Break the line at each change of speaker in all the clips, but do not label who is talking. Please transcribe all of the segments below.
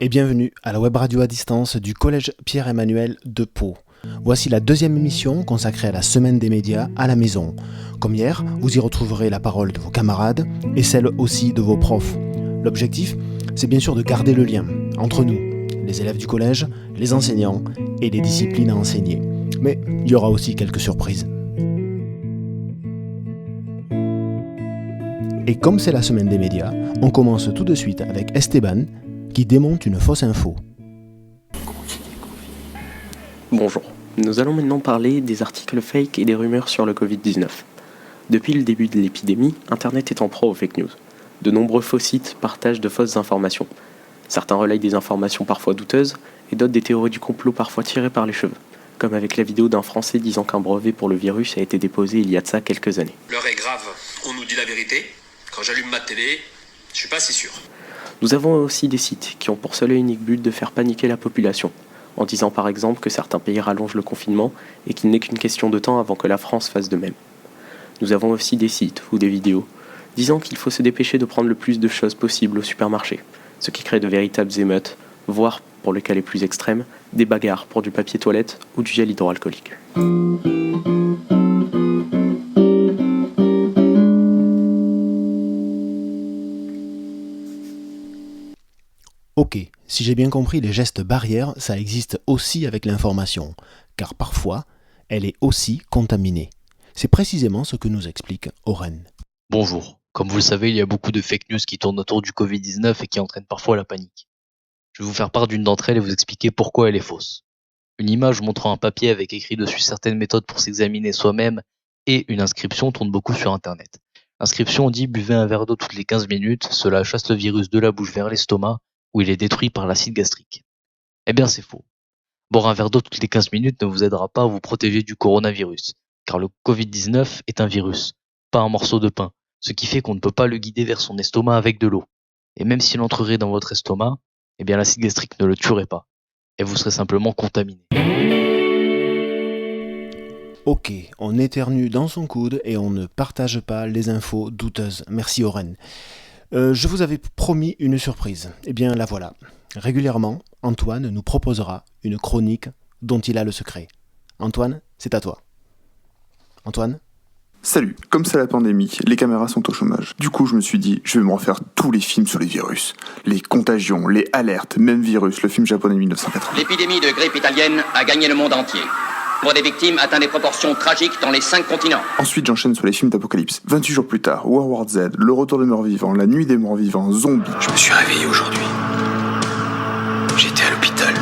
et bienvenue à la web radio à distance du Collège Pierre-Emmanuel de Pau. Voici la deuxième émission consacrée à la semaine des médias à la maison. Comme hier, vous y retrouverez la parole de vos camarades et celle aussi de vos profs. L'objectif, c'est bien sûr de garder le lien entre nous, les élèves du collège, les enseignants et les disciplines à enseigner. Mais il y aura aussi quelques surprises. Et comme c'est la semaine des médias, on commence tout de suite avec Esteban qui démonte une fausse info.
Bonjour, nous allons maintenant parler des articles fake et des rumeurs sur le Covid-19. Depuis le début de l'épidémie, Internet est en proie aux fake news. De nombreux faux sites partagent de fausses informations. Certains relayent des informations parfois douteuses et d'autres des théories du complot parfois tirées par les cheveux, comme avec la vidéo d'un Français disant qu'un brevet pour le virus a été déposé il y a de ça quelques années.
L'heure est grave, on nous dit la vérité. Quand j'allume ma télé, je suis pas si sûr.
Nous avons aussi des sites qui ont pour seul et unique but de faire paniquer la population, en disant par exemple que certains pays rallongent le confinement et qu'il n'est qu'une question de temps avant que la France fasse de même. Nous avons aussi des sites ou des vidéos disant qu'il faut se dépêcher de prendre le plus de choses possible au supermarché, ce qui crée de véritables émeutes, voire, pour le cas les plus extrêmes, des bagarres pour du papier toilette ou du gel hydroalcoolique.
Ok, si j'ai bien compris, les gestes barrières, ça existe aussi avec l'information, car parfois, elle est aussi contaminée. C'est précisément ce que nous explique Oren.
Bonjour. Comme vous le savez, il y a beaucoup de fake news qui tournent autour du Covid-19 et qui entraînent parfois la panique. Je vais vous faire part d'une d'entre elles et vous expliquer pourquoi elle est fausse. Une image montrant un papier avec écrit dessus certaines méthodes pour s'examiner soi-même et une inscription tourne beaucoup sur Internet. L'inscription dit « Buvez un verre d'eau toutes les 15 minutes, cela chasse le virus de la bouche vers l'estomac où il est détruit par l'acide gastrique. » Eh bien c'est faux. Boire un verre d'eau toutes les 15 minutes ne vous aidera pas à vous protéger du coronavirus, car le Covid-19 est un virus, pas un morceau de pain, ce qui fait qu'on ne peut pas le guider vers son estomac avec de l'eau. Et même s'il entrerait dans votre estomac, eh bien l'acide gastrique ne le tuerait pas, et vous serez simplement contaminé.
Ok, on éternue dans son coude et on ne partage pas les infos douteuses. Merci Oren. Je vous avais promis une surprise. Eh bien la voilà. Régulièrement, Antoine nous proposera une chronique dont il a le secret. Antoine, c'est à toi. Antoine ?
Salut, comme c'est la pandémie, les caméras sont au chômage. Du coup, je me suis dit, je vais me refaire tous les films sur les virus. Les contagions, les alertes, même virus, le film japonais 1980.
L'épidémie de grippe italienne a gagné le monde entier. Pour des victimes atteint des proportions tragiques dans les 5 continents.
Ensuite, j'enchaîne sur les films d'apocalypse. 28 jours plus tard, World War Z, Le Retour des morts vivants, La nuit des morts vivants, Zombies.
Je me suis réveillé aujourd'hui. J'étais à l'hôpital.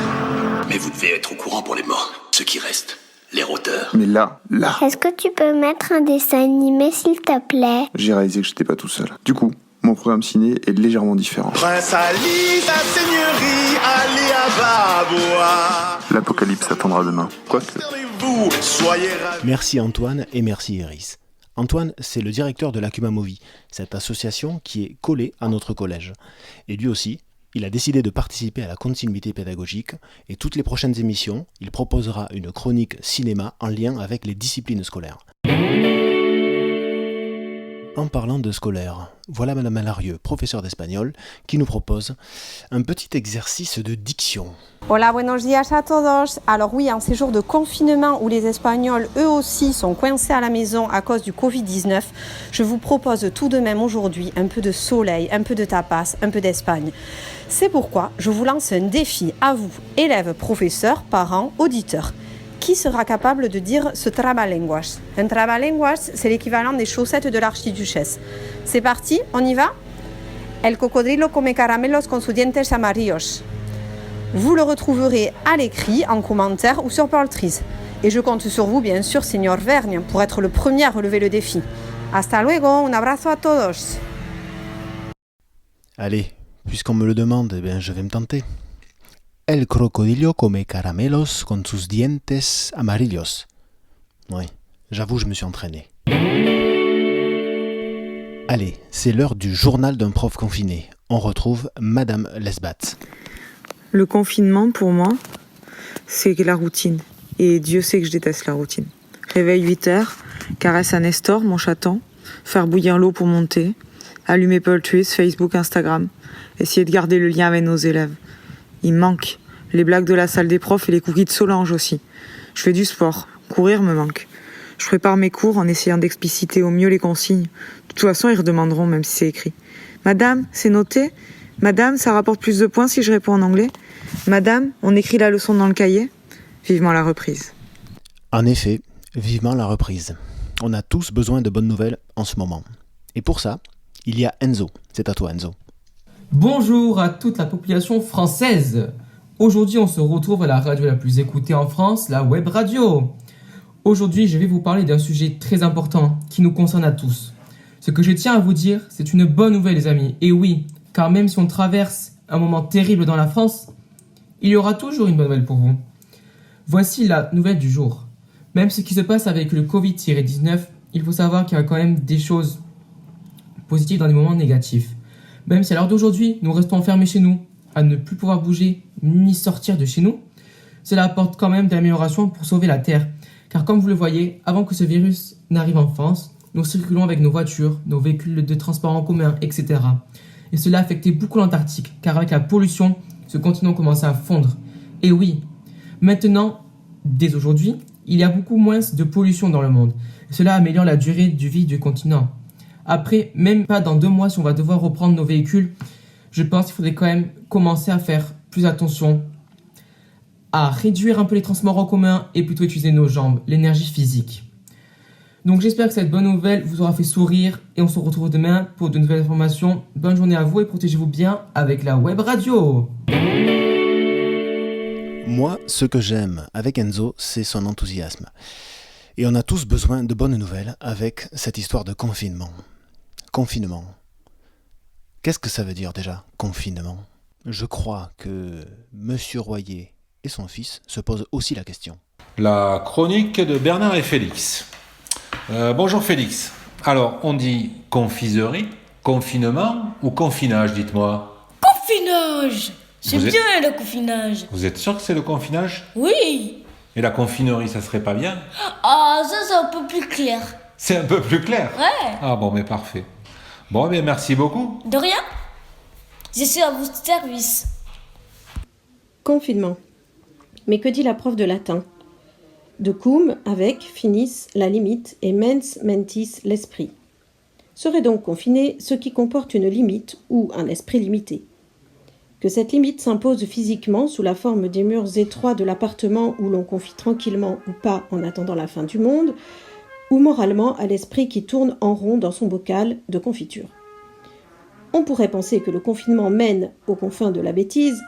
Mais vous devez être au courant pour les morts. Ceux qui restent, les rôdeurs.
Mais là...
Est-ce que tu peux mettre un dessin animé, s'il te plaît ?
J'ai réalisé que j'étais pas tout seul. Du coup, mon programme ciné est légèrement différent.
Prince Ali, sa seigneurie, Ali Ababoua.
L'apocalypse attendra demain. Quoique...
Merci Antoine et merci Iris. Antoine, c'est le directeur de l'Acuma Movie, cette association qui est collée à notre collège. Et lui aussi, il a décidé de participer à la continuité pédagogique et toutes les prochaines émissions, il proposera une chronique cinéma en lien avec les disciplines scolaires. En parlant de scolaire, voilà Madame Alarieux, professeure d'espagnol, qui nous propose un petit exercice de diction.
Hola, buenos días a todos. Alors oui, en ces jours de confinement où les Espagnols, eux aussi, sont coincés à la maison à cause du Covid-19, je vous propose tout de même aujourd'hui un peu de soleil, un peu de tapas, un peu d'Espagne. C'est pourquoi je vous lance un défi à vous, élèves, professeurs, parents, auditeurs. Qui sera capable de dire ce trabalenguas ? Un trabalenguas, c'est l'équivalent des chaussettes de l'archiduchesse. C'est parti, on y va ? El cocodrilo come caramelos con sus dientes amarillos. Vous le retrouverez à l'écrit, en commentaire ou sur Poltris. Et je compte sur vous, bien sûr, Seigneur Vergne, pour être le premier à relever le défi. Hasta luego, un abrazo a todos.
Allez, puisqu'on me le demande, je vais me tenter. El crocodillo come caramelos con sus dientes amarillos. Oui, j'avoue, je me suis entraîné. Allez, c'est l'heure du journal d'un prof confiné. On retrouve Madame Lesbat.
Le confinement, pour moi, c'est la routine. Et Dieu sait que je déteste la routine. Réveil 8h, caresse à Nestor, mon chaton, faire bouillir l'eau pour monter, allumer Poltris, Facebook, Instagram, essayer de garder le lien avec nos élèves. Il me manque. Les blagues de la salle des profs et les cookies de Solange aussi. Je fais du sport. Courir me manque. Je prépare mes cours en essayant d'expliciter au mieux les consignes. De toute façon, ils redemanderont même si c'est écrit. Madame, c'est noté ? Madame, ça rapporte plus de points si je réponds en anglais ? Madame, on écrit la leçon dans le cahier ? Vivement la reprise.
En effet, vivement la reprise. On a tous besoin de bonnes nouvelles en ce moment. Et pour ça, il y a Enzo. C'est à toi, Enzo.
Bonjour à toute la population française. Aujourd'hui, on se retrouve à la radio la plus écoutée en France, la web radio. Aujourd'hui, je vais vous parler d'un sujet très important qui nous concerne à tous. Ce que je tiens à vous dire, c'est une bonne nouvelle, les amis. Et oui, car même si on traverse un moment terrible dans la France, il y aura toujours une bonne nouvelle pour vous. Voici la nouvelle du jour. Même ce qui se passe avec le Covid-19, il faut savoir qu'il y a quand même des choses positives dans des moments négatifs. Même si à l'heure d'aujourd'hui, nous restons enfermés chez nous, à ne plus pouvoir bouger ni sortir de chez nous, cela apporte quand même de l'amélioration pour sauver la Terre. Car comme vous le voyez, avant que ce virus n'arrive en France, nous circulons avec nos voitures, nos véhicules de transport en commun, etc. Et cela a affecté beaucoup l'Antarctique, car avec la pollution, ce continent commence à fondre. Et oui, maintenant, dès aujourd'hui, il y a beaucoup moins de pollution dans le monde. Et cela améliore la durée de vie du continent. Après, même pas dans 2 mois, si on va devoir reprendre nos véhicules, je pense qu'il faudrait quand même commencer à faire plus attention, à réduire un peu les transports en commun et plutôt utiliser nos jambes, l'énergie physique. Donc j'espère que cette bonne nouvelle vous aura fait sourire et on se retrouve demain pour de nouvelles informations. Bonne journée à vous et protégez-vous bien avec la web radio.
Moi, ce que j'aime avec Enzo, c'est son enthousiasme. Et on a tous besoin de bonnes nouvelles avec cette histoire de confinement. Confinement. Qu'est-ce que ça veut dire déjà, confinement ? Je crois que Monsieur Royer et son fils se posent aussi la question.
La chronique de Bernard et Félix. Bonjour Félix. Alors, on dit confiserie, confinement ou confinage, dites-moi ?
Confinage ! C'est
Vous
bien le confinage.
Vous êtes sûr que c'est le confinage ?
Oui.
Et la confinerie, ça serait pas bien ?
Ah, ça c'est un peu plus clair.
C'est un peu plus clair ?
Ouais.
Ah bon, mais parfait. Bon, bien merci beaucoup.
De rien. Je suis à votre service.
Confinement. Mais que dit la prof de latin ? De cum avec finis la limite et mens mentis l'esprit. Serait donc confiné ce qui comporte une limite ou un esprit limité. Que cette limite s'impose physiquement sous la forme des murs étroits de l'appartement où l'on confie tranquillement ou pas en attendant la fin du monde, ou moralement à l'esprit qui tourne en rond dans son bocal de confiture. On pourrait penser que le confinement mène aux confins de la bêtise,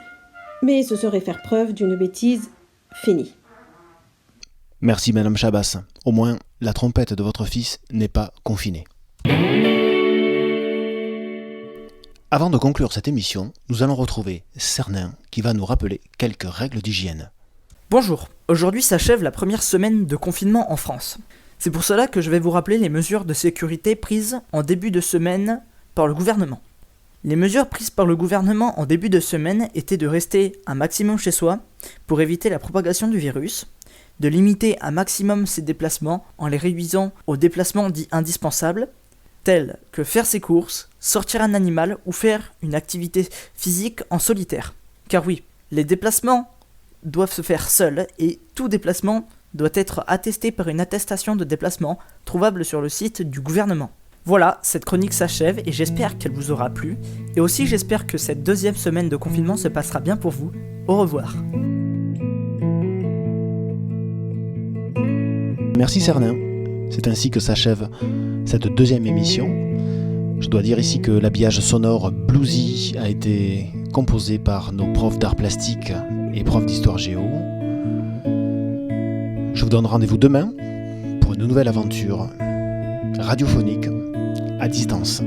mais ce serait faire preuve d'une bêtise finie.
Merci Madame Chabas. Au moins, la trompette de votre fils n'est pas confinée. Avant de conclure cette émission, nous allons retrouver Cernin qui va nous rappeler quelques règles d'hygiène.
Bonjour, aujourd'hui s'achève la première semaine de confinement en France. C'est pour cela que je vais vous rappeler les mesures de sécurité prises en début de semaine par le gouvernement. Les mesures prises par le gouvernement en début de semaine étaient de rester un maximum chez soi pour éviter la propagation du virus, de limiter un maximum ses déplacements en les réduisant aux déplacements dits indispensables, tels que faire ses courses, sortir un animal ou faire une activité physique en solitaire. Car oui, les déplacements doivent se faire seuls et tout déplacement doit être attesté par une attestation de déplacement trouvable sur le site du gouvernement. Voilà, cette chronique s'achève et j'espère qu'elle vous aura plu. Et aussi j'espère que cette deuxième semaine de confinement se passera bien pour vous. Au revoir.
Merci Cernin. C'est ainsi que s'achève cette deuxième émission. Je dois dire ici que l'habillage sonore bluesy a été composé par nos profs d'art plastique et profs d'histoire géo. Je vous donne rendez-vous demain pour une nouvelle aventure radiophonique à distance.